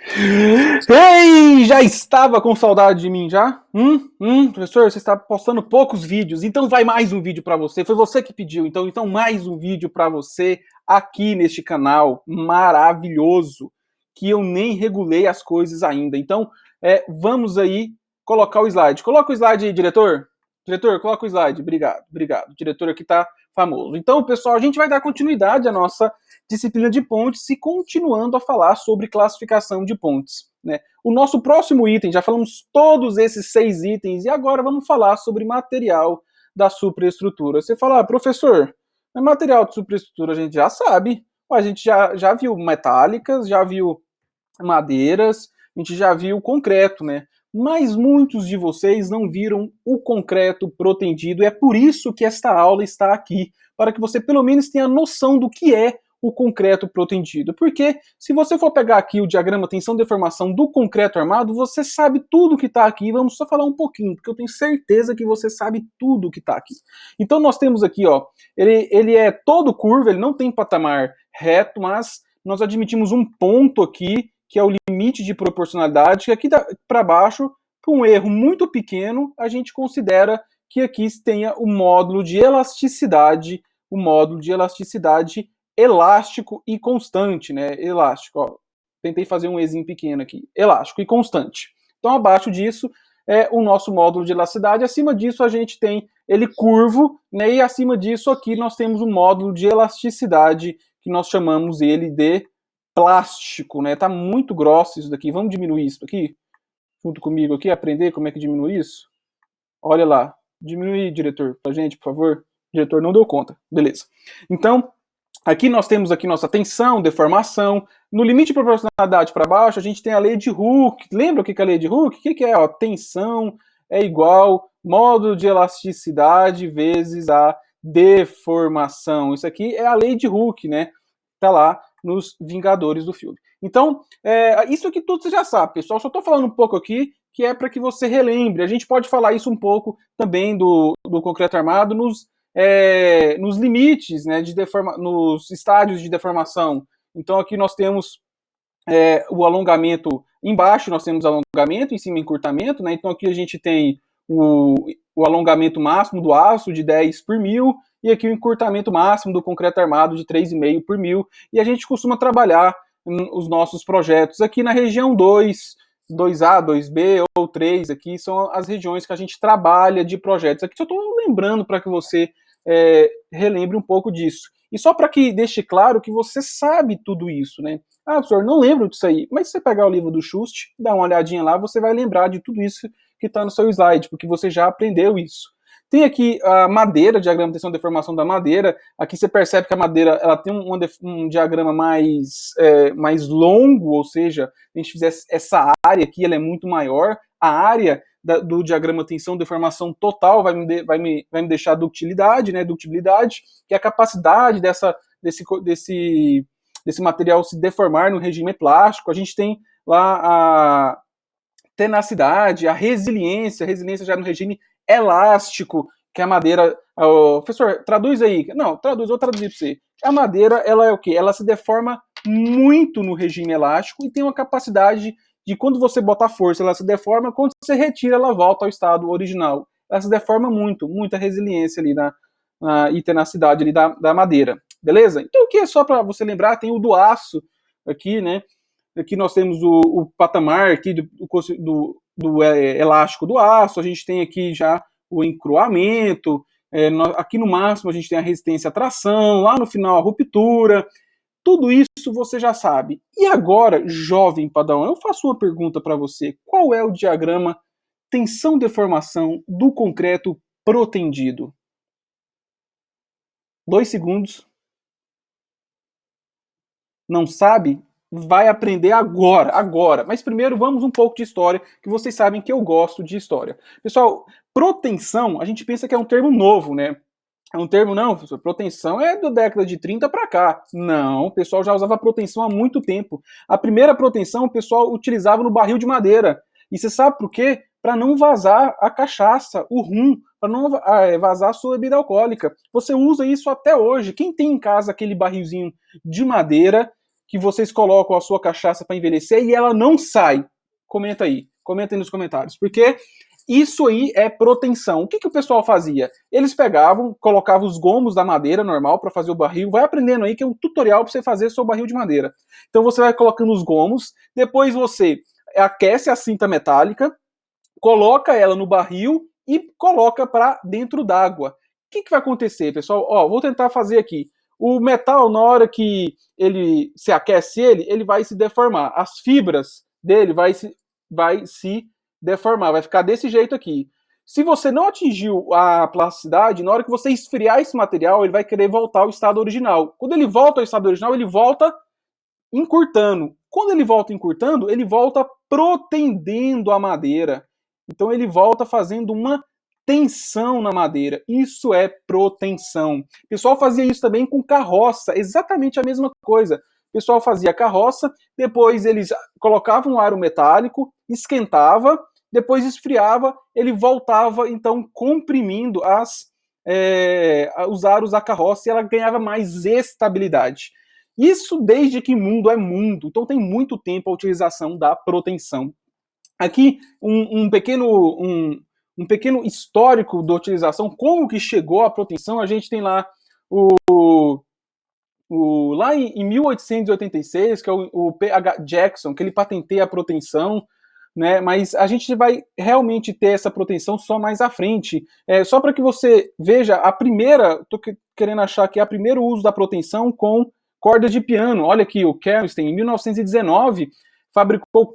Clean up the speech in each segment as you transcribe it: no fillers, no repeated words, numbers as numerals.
Ei, já estava com saudade de mim já? Professor, você está postando poucos vídeos, então vai mais um vídeo para você. Foi você que pediu, então mais um vídeo para você aqui neste canal maravilhoso, que eu nem regulei as coisas ainda. Então, vamos aí colocar o slide. Coloca o slide aí, diretor. Diretor, coloca o slide. Obrigado, obrigado. O diretor aqui tá famoso. Então, pessoal, a gente vai dar continuidade à nossa disciplina de pontes e continuando a falar sobre classificação de pontes. Né? O nosso próximo item, já falamos todos esses 6 itens, e agora vamos falar sobre material da superestrutura. Você fala, professor, material de superestrutura a gente já sabe, a gente já viu metálicas, já viu madeiras, a gente já viu concreto, né? Mas muitos de vocês não viram o concreto protendido, e é por isso que esta aula está aqui, para que você pelo menos tenha noção do que é o concreto protendido. Porque se você for pegar aqui o diagrama tensão-deformação do concreto armado, você sabe tudo que está aqui. Vamos só falar um pouquinho, porque eu tenho certeza que você sabe tudo que está aqui. Então nós temos aqui, ó, ele é todo curvo, ele não tem patamar reto, mas nós admitimos um ponto aqui, que é o limite de proporcionalidade, que aqui para baixo, com um erro muito pequeno, a gente considera que aqui tenha o módulo de elasticidade, elástico e constante, né? Elástico, ó. Tentei fazer um Ezinho pequeno aqui. Elástico e constante. Então, abaixo disso é o nosso módulo de elasticidade. Acima disso, a gente tem ele curvo, né? E acima disso, aqui nós temos um módulo de elasticidade, que nós chamamos ele de plástico, né? Tá muito grosso isso daqui. Vamos diminuir isso aqui? Junto comigo aqui, aprender como é que diminui isso? Olha lá. Diminui, diretor, pra gente, por favor. O diretor não deu conta. Beleza. Então, aqui nós temos aqui nossa tensão, deformação. No limite de proporcionalidade para baixo, a gente tem a lei de Hooke. Lembra o que é a lei de Hooke? O que é? Ó, tensão é igual módulo de elasticidade vezes a deformação. Isso aqui é a lei de Hooke, né? Tá lá nos Vingadores do filme. Então, isso aqui tudo você já sabe, pessoal. Só estou falando um pouco aqui, que é para que você relembre. A gente pode falar isso um pouco também do concreto armado nos limites, né, nos estádios de deformação. Então aqui nós temos o alongamento embaixo, nós temos alongamento, em cima encurtamento, né? Então aqui a gente tem o alongamento máximo do aço de 10 por 1000 e aqui o encurtamento máximo do concreto armado de 3,5 por 1000, e a gente costuma trabalhar os nossos projetos aqui na região 2, 2A, 2B ou 3, aqui são as regiões que a gente trabalha de projetos. Aqui só estou lembrando para que você relembre um pouco disso. E só para que deixe claro que você sabe tudo isso, né? Ah, professor, não lembro disso aí. Mas se você pegar o livro do Schust, dá uma olhadinha lá, você vai lembrar de tudo isso que está no seu slide, porque você já aprendeu isso. Tem aqui a madeira, diagrama de tensão e deformação da madeira. Aqui você percebe que a madeira ela tem um diagrama mais longo, ou seja, a gente fizer essa área aqui, ela é muito maior. A área do diagrama tensão deformação total vai me deixar ductilidade, né? Ductibilidade, que é a capacidade desse material se deformar no regime plástico. A gente tem lá a tenacidade, a resiliência já no regime elástico, que a madeira... professor, traduz aí. Não, vou traduzir para você. A madeira, ela é o quê? Ela se deforma muito no regime elástico e tem uma capacidade de, quando você bota força, ela se deforma, quando você retira, ela volta ao estado original. Ela se deforma muito, muita resiliência ali e tenacidade ali da madeira. Beleza? Então, o que é só para você lembrar, tem o do aço aqui, né? Aqui nós temos o patamar aqui do elástico do aço, a gente tem aqui já o encruamento, aqui no máximo a gente tem a resistência à tração, lá no final a ruptura. Tudo isso você já sabe. E agora, jovem padawan, eu faço uma pergunta para você. Qual é o diagrama tensão-deformação do concreto protendido? 2 segundos. Não sabe? Vai aprender agora. Mas primeiro vamos um pouco de história, que vocês sabem que eu gosto de história. Pessoal, proteção, a gente pensa que é um termo novo, né? É um termo, não, professor, proteção é da década de 30 para cá. Não, o pessoal já usava proteção há muito tempo. A primeira proteção o pessoal utilizava no barril de madeira. E você sabe por quê? Para não vazar a cachaça, o rum, para não vazar a sua bebida alcoólica. Você usa isso até hoje. Quem tem em casa aquele barrilzinho de madeira, que vocês colocam a sua cachaça para envelhecer e ela não sai? Comenta aí nos comentários, porque isso aí é proteção. O que o pessoal fazia? Eles pegavam, colocavam os gomos da madeira normal para fazer o barril. Vai aprendendo aí que é um tutorial para você fazer seu barril de madeira. Então você vai colocando os gomos, depois você aquece a cinta metálica, coloca ela no barril e coloca para dentro d'água. O que vai acontecer, pessoal? Ó, vou tentar fazer aqui. O metal, na hora que ele se aquece, ele vai se deformar. As fibras dele vai se deformar, vai ficar desse jeito aqui. Se você não atingiu a plasticidade, na hora que você esfriar esse material, ele vai querer voltar ao estado original. Quando ele volta ao estado original, ele volta encurtando. Quando ele volta encurtando, ele volta protendendo a madeira. Então ele volta fazendo uma tensão na madeira. Isso é proteção. O pessoal fazia isso também com carroça, exatamente a mesma coisa. O pessoal fazia carroça, depois eles colocavam um aro metálico, esquentava, depois esfriava, ele voltava, então, comprimindo os aros da carroça e ela ganhava mais estabilidade. Isso desde que mundo é mundo, então tem muito tempo a utilização da proteção. Aqui, um pequeno histórico da utilização, como que chegou a proteção, a gente tem lá lá em 1886, que é o P.H. Jackson, que ele patenteia a proteção, né? Mas a gente vai realmente ter essa proteção só mais à frente. Só para que você veja, estou querendo achar aqui, o primeiro uso da proteção com cordas de piano. Olha aqui, o Kersten, em 1919, fabricou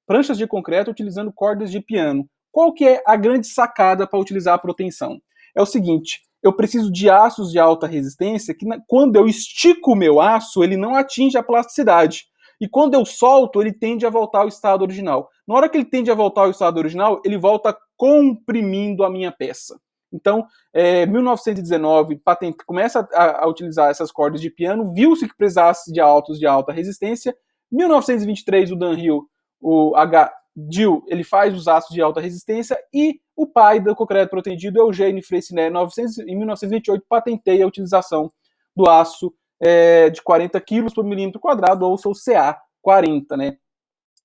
pranchas de concreto utilizando cordas de piano. Qual que é a grande sacada para utilizar a proteção? É o seguinte, eu preciso de aços de alta resistência que quando eu estico o meu aço, ele não atinge a plasticidade. E quando eu solto, ele tende a voltar ao estado original. Na hora que ele tende a voltar ao estado original, ele volta comprimindo a minha peça. Então, 1919, começa a utilizar essas cordas de piano, viu-se que precisasse de autos de alta resistência. 1923, o Dunhill, o H. Dill, ele faz os aços de alta resistência e o pai do concreto protendido, Eugène Freycinet, em 1928, patenteia a utilização do aço de 40 kg por milímetro quadrado, ou seu CA40, né?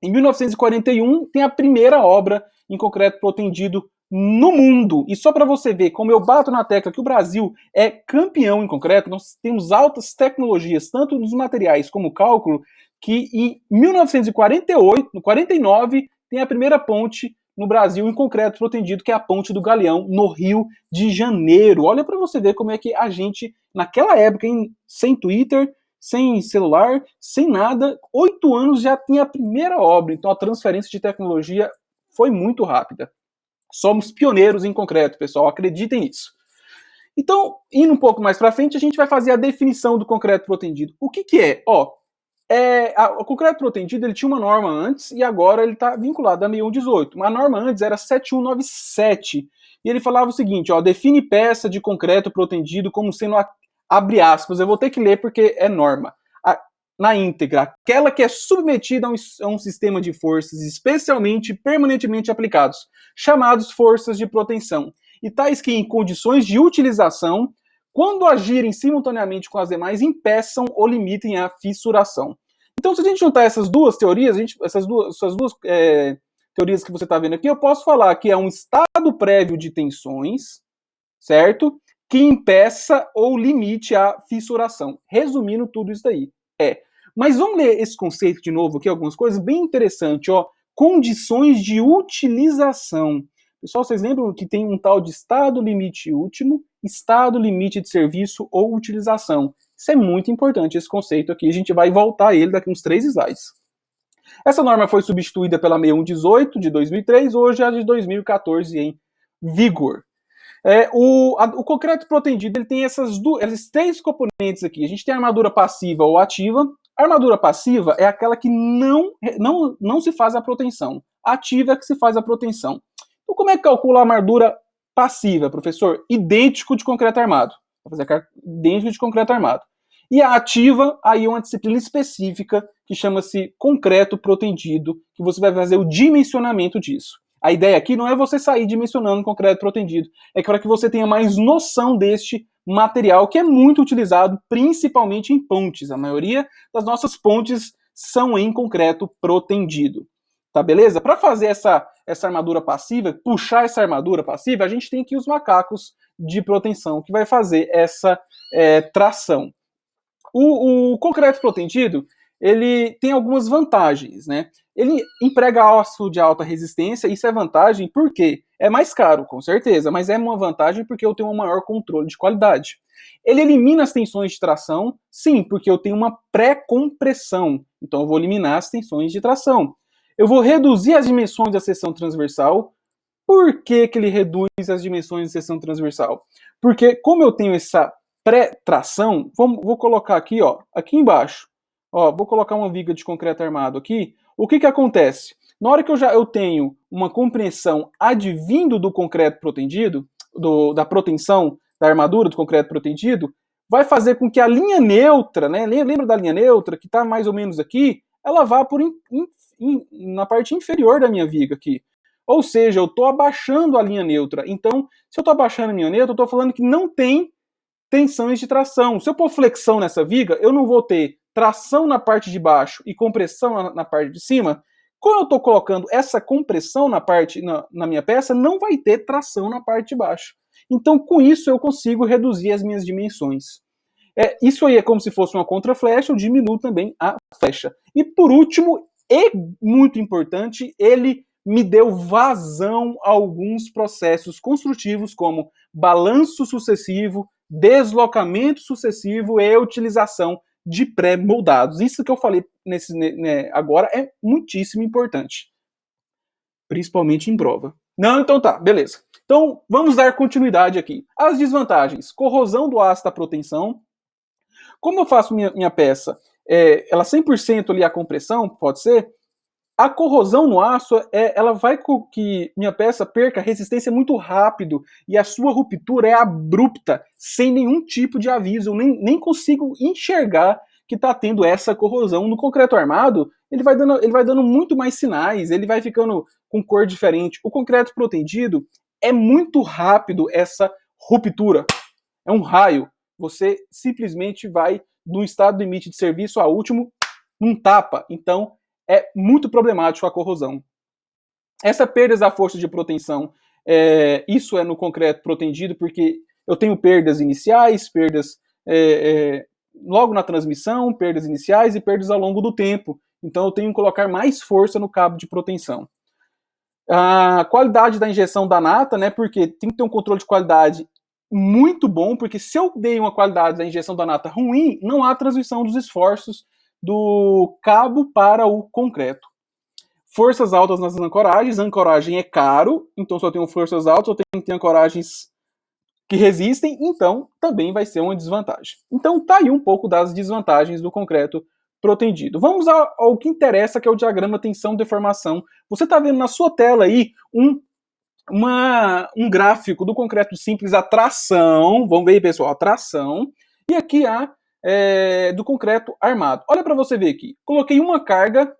Em 1941, tem a primeira obra em concreto protendido no mundo. E só para você ver como eu bato na tecla que o Brasil é campeão em concreto, nós temos altas tecnologias, tanto nos materiais como cálculo, que em 1949, tem a primeira ponte no Brasil em concreto protendido, que é a Ponte do Galeão, no Rio de Janeiro. Olha para você ver como é que a gente, naquela época, sem Twitter, sem celular, sem nada, 8 anos já tinha a primeira obra. Então a transferência de tecnologia foi muito rápida. Somos pioneiros em concreto, pessoal, acreditem nisso. Então, indo um pouco mais para frente, a gente vai fazer a definição do concreto protendido. O que é? O concreto protendido, ele tinha uma norma antes e agora ele está vinculado a 6118. A norma antes era 7197 e ele falava o seguinte, define peça de concreto protendido como sendo, abre aspas, eu vou ter que ler porque é norma, na íntegra, aquela que é submetida a um sistema de forças especialmente permanentemente aplicados, chamados forças de proteção, e tais que em condições de utilização, quando agirem simultaneamente com as demais, impeçam ou limitem a fissuração. Então, se a gente juntar essas duas teorias, essas duas teorias que você está vendo aqui, eu posso falar que é um estado prévio de tensões, certo? Que impeça ou limite a fissuração. Resumindo tudo isso daí. Mas vamos ler esse conceito de novo aqui, algumas coisas bem interessantes, condições de utilização. Pessoal, vocês lembram que tem um tal de estado limite último, estado limite de serviço ou utilização. Isso é muito importante, esse conceito aqui. A gente vai voltar a ele daqui uns 3 slides. Essa norma foi substituída pela 6118 de 2003, hoje é a de 2014 em vigor. O concreto protendido ele tem esses 3 componentes aqui. A gente tem a armadura passiva ou ativa. A armadura passiva é aquela que não se faz a proteção. A ativa é que se faz a proteção. Então, como é que calcula a armadura passiva, professor? Idêntico de concreto armado. Vou fazer idêntico de concreto armado. E a ativa, aí é uma disciplina específica que chama-se concreto protendido, que você vai fazer o dimensionamento disso. A ideia aqui não é você sair dimensionando concreto protendido, é para que você tenha mais noção deste material que é muito utilizado, principalmente em pontes. A maioria das nossas pontes são em concreto protendido. Tá, beleza? Para fazer essa armadura passiva, puxar essa armadura passiva, a gente tem aqui os macacos de proteção, que vai fazer essa tração. O concreto protendido, ele tem algumas vantagens, né? Ele emprega aço de alta resistência, isso é vantagem porque é mais caro, com certeza, mas é uma vantagem porque eu tenho um maior controle de qualidade. Ele elimina as tensões de tração, sim, porque eu tenho uma pré-compressão, então eu vou eliminar as tensões de tração. Eu vou reduzir as dimensões da seção transversal. Por que ele reduz as dimensões de seção transversal? Porque como eu tenho essa pré-tração, vou colocar aqui, ó, aqui embaixo, ó, vou colocar uma viga de concreto armado aqui. O que acontece? Na hora que eu tenho uma compreensão advindo do concreto protendido, da proteção da armadura do concreto protendido, vai fazer com que a linha neutra, né, lembra da linha neutra, que está mais ou menos aqui, ela vá na parte inferior da minha viga aqui. Ou seja, eu estou abaixando a linha neutra. Então, se eu estou abaixando a linha neutra, eu estou falando que não tem tensões de tração. Se eu pôr flexão nessa viga, eu não vou ter tração na parte de baixo e compressão na parte de cima. Quando eu estou colocando essa compressão na minha peça, não vai ter tração na parte de baixo. Então, com isso, eu consigo reduzir as minhas dimensões. Isso aí é como se fosse uma contraflecha, eu diminuo também a flecha. E por último, e muito importante, ele me deu vazão a alguns processos construtivos, como balanço sucessivo, deslocamento sucessivo e utilização de pré-moldados. Isso que eu falei agora é muitíssimo importante, principalmente em prova. Não, então tá, beleza. Então, vamos dar continuidade aqui. As desvantagens: corrosão do aço da proteção. Como eu faço minha peça, ela 100% ali a compressão, pode ser, a corrosão no aço, ela vai com que minha peça perca resistência muito rápido e a sua ruptura é abrupta, sem nenhum tipo de aviso. Eu nem consigo enxergar que está tendo essa corrosão. No concreto armado, ele vai dando muito mais sinais, ele vai ficando com cor diferente. O concreto protendido é muito rápido essa ruptura. É um raio. Você simplesmente vai do estado de limite de serviço a último, num tapa. Então, é muito problemático a corrosão. Essa perda da força de proteção, isso é no concreto protendido, porque eu tenho perdas iniciais, perdas logo na transmissão, perdas iniciais e perdas ao longo do tempo. Então eu tenho que colocar mais força no cabo de proteção. A qualidade da injeção da nata, né, porque tem que ter um controle de qualidade muito bom, porque se eu dei uma qualidade da injeção da nata ruim, não há transmissão dos esforços do cabo para o concreto. Forças altas nas ancoragens. Ancoragem é caro, então se eu tenho forças altas, eu tenho que ter ancoragens que resistem, então também vai ser uma desvantagem. Então tá aí um pouco das desvantagens do concreto protendido. Vamos ao que interessa, que é o diagrama tensão-deformação. Você está vendo na sua tela aí um gráfico do concreto simples, a tração. Vamos ver aí, pessoal, a tração. E aqui do concreto armado. Olha para você ver aqui. Coloquei uma carga,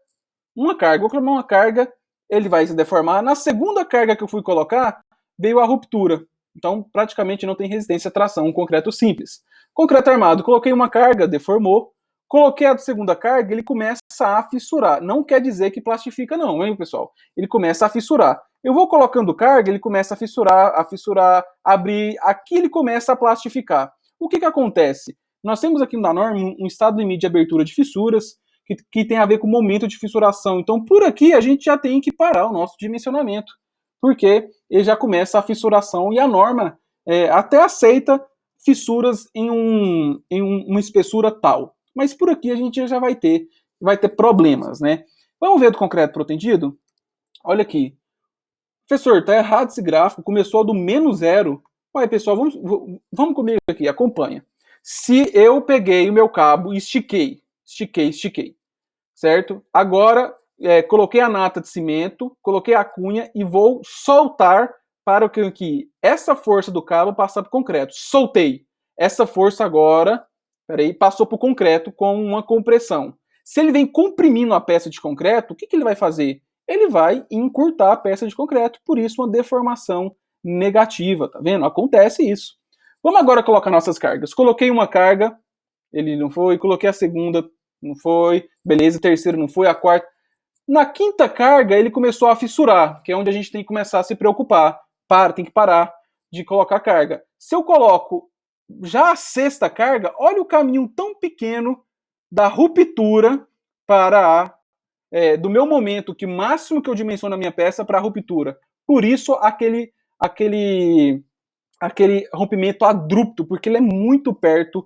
vou colocar uma carga, ele vai se deformar. Na segunda carga que eu fui colocar, veio a ruptura. Então, praticamente não tem resistência à tração, um concreto simples. Concreto armado, coloquei uma carga, deformou. Coloquei a segunda carga, ele começa a fissurar. Não quer dizer que plastifica não, hein, pessoal? Ele começa a fissurar. Eu vou colocando carga, ele começa a fissurar, abrir. Aqui ele começa a plastificar. O que acontece? Nós temos aqui na norma um estado limite de abertura de fissuras, que tem a ver com o momento de fissuração. Então, por aqui, a gente já tem que parar o nosso dimensionamento, porque ele já começa a fissuração e a norma até aceita fissuras em uma espessura tal. Mas por aqui a gente já vai ter problemas, né? Vamos ver do concreto protendido? Olha aqui. Professor, tá errado esse gráfico, começou do -0. Olha, pessoal, vamos comigo aqui, acompanha. Se eu peguei o meu cabo e estiquei, certo? Agora, coloquei a nata de cimento, coloquei a cunha e vou soltar para que essa força do cabo passe para o concreto. Soltei. Essa força agora, passou para o concreto com uma compressão. Se ele vem comprimindo a peça de concreto, o que ele vai fazer? ele vai encurtar a peça de concreto, por isso uma deformação negativa, tá vendo? Acontece isso. Vamos agora colocar nossas cargas. Coloquei uma carga, ele não foi, coloquei a segunda, não foi, beleza, a terceira não foi, a quarta. Na quinta carga, ele começou a fissurar, que é onde a gente tem que começar a se preocupar. Tem que parar de colocar carga. Se eu coloco já a sexta carga, olha o caminho tão pequeno da ruptura para do meu momento, que máximo que eu dimensiono a minha peça para a ruptura. Por isso, aquele rompimento abrupto, porque ele é muito perto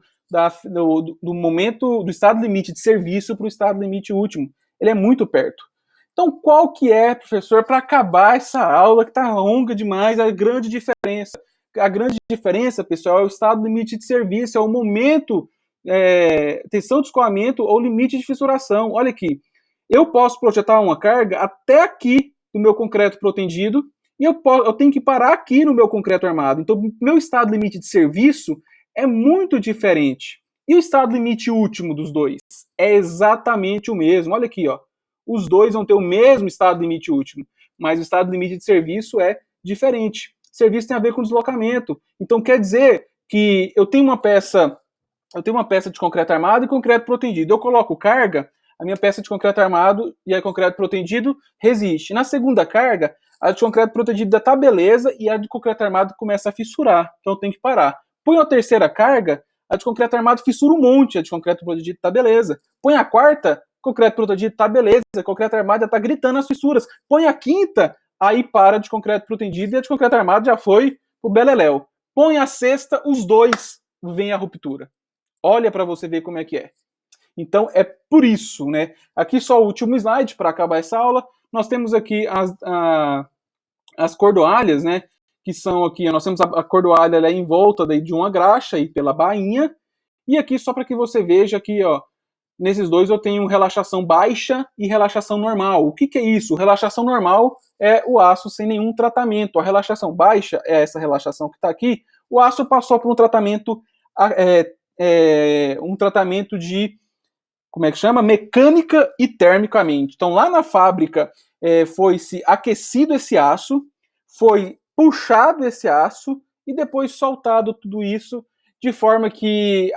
do momento, do estado limite de serviço para o estado limite último. Ele é muito perto. Então, qual que é, professor, para acabar essa aula que está longa demais, a grande diferença? A grande diferença, pessoal, é o estado limite de serviço, é o momento, tensão de escoamento ou limite de fissuração. Olha aqui, eu posso projetar uma carga até aqui do meu concreto protendido e eu tenho que parar aqui no meu concreto armado. Então, meu estado limite de serviço é muito diferente. E o estado limite último dos dois? É exatamente o mesmo. Olha aqui, ó. Os dois vão ter o mesmo estado limite último, mas o estado limite de serviço é diferente. Serviço tem a ver com deslocamento. Então, quer dizer que eu tenho uma peça de concreto armado e concreto protendido. Eu coloco carga, a minha peça de concreto armado e a de concreto protendido resiste. Na segunda carga, a de concreto protendido está beleza e a de concreto armado começa a fissurar. Então eu tenho que parar. Põe a terceira carga, a de concreto armado fissura um monte, a de concreto protendido está beleza. Põe a quarta, concreto protendido está beleza, concreto armado já está gritando as fissuras. Põe a quinta, aí para de concreto protendido e a de concreto armado já foi pro beleléu. Põe a sexta, os dois vem a ruptura. Olha para você ver como é que é. Então é por isso, né? Aqui só o último slide para acabar essa aula. Nós temos aqui as cordoalhas, né? Que são aqui, nós temos a cordoalha em volta de uma graxa e pela bainha. E aqui só para que você veja aqui, ó, nesses dois eu tenho relaxação baixa e relaxação normal. O que é isso? Relaxação normal é o aço sem nenhum tratamento. A relaxação baixa é essa relaxação que está aqui. O aço passou por um tratamento de, como é que chama? Mecânica e termicamente. Então, lá na fábrica, foi-se aquecido esse aço, foi puxado esse aço e depois soltado tudo isso, de forma que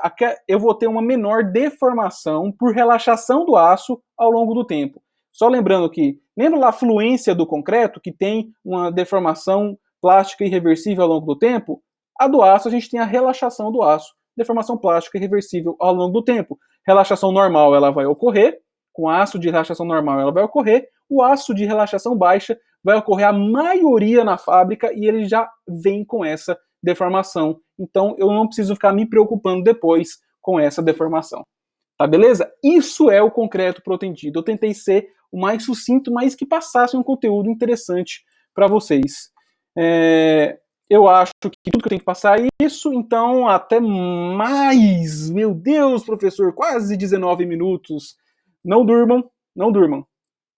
eu vou ter uma menor deformação por relaxação do aço ao longo do tempo. Só lembrando que, lembra lá a fluência do concreto, que tem uma deformação plástica irreversível ao longo do tempo? A do aço, a gente tem a relaxação do aço, deformação plástica irreversível ao longo do tempo. Relaxação normal, ela vai ocorrer, com aço de relaxação normal ela vai ocorrer, o aço de relaxação baixa vai ocorrer a maioria na fábrica e ele já vem com essa deformação. Então eu não preciso ficar me preocupando depois com essa deformação. Tá beleza? Isso é o concreto protendido. Eu tentei ser o mais sucinto, mas que passasse um conteúdo interessante para vocês. Eu acho que tudo que eu tenho que passar é isso, então até mais. Meu Deus, professor, quase 19 minutos. Não durmam, não durmam.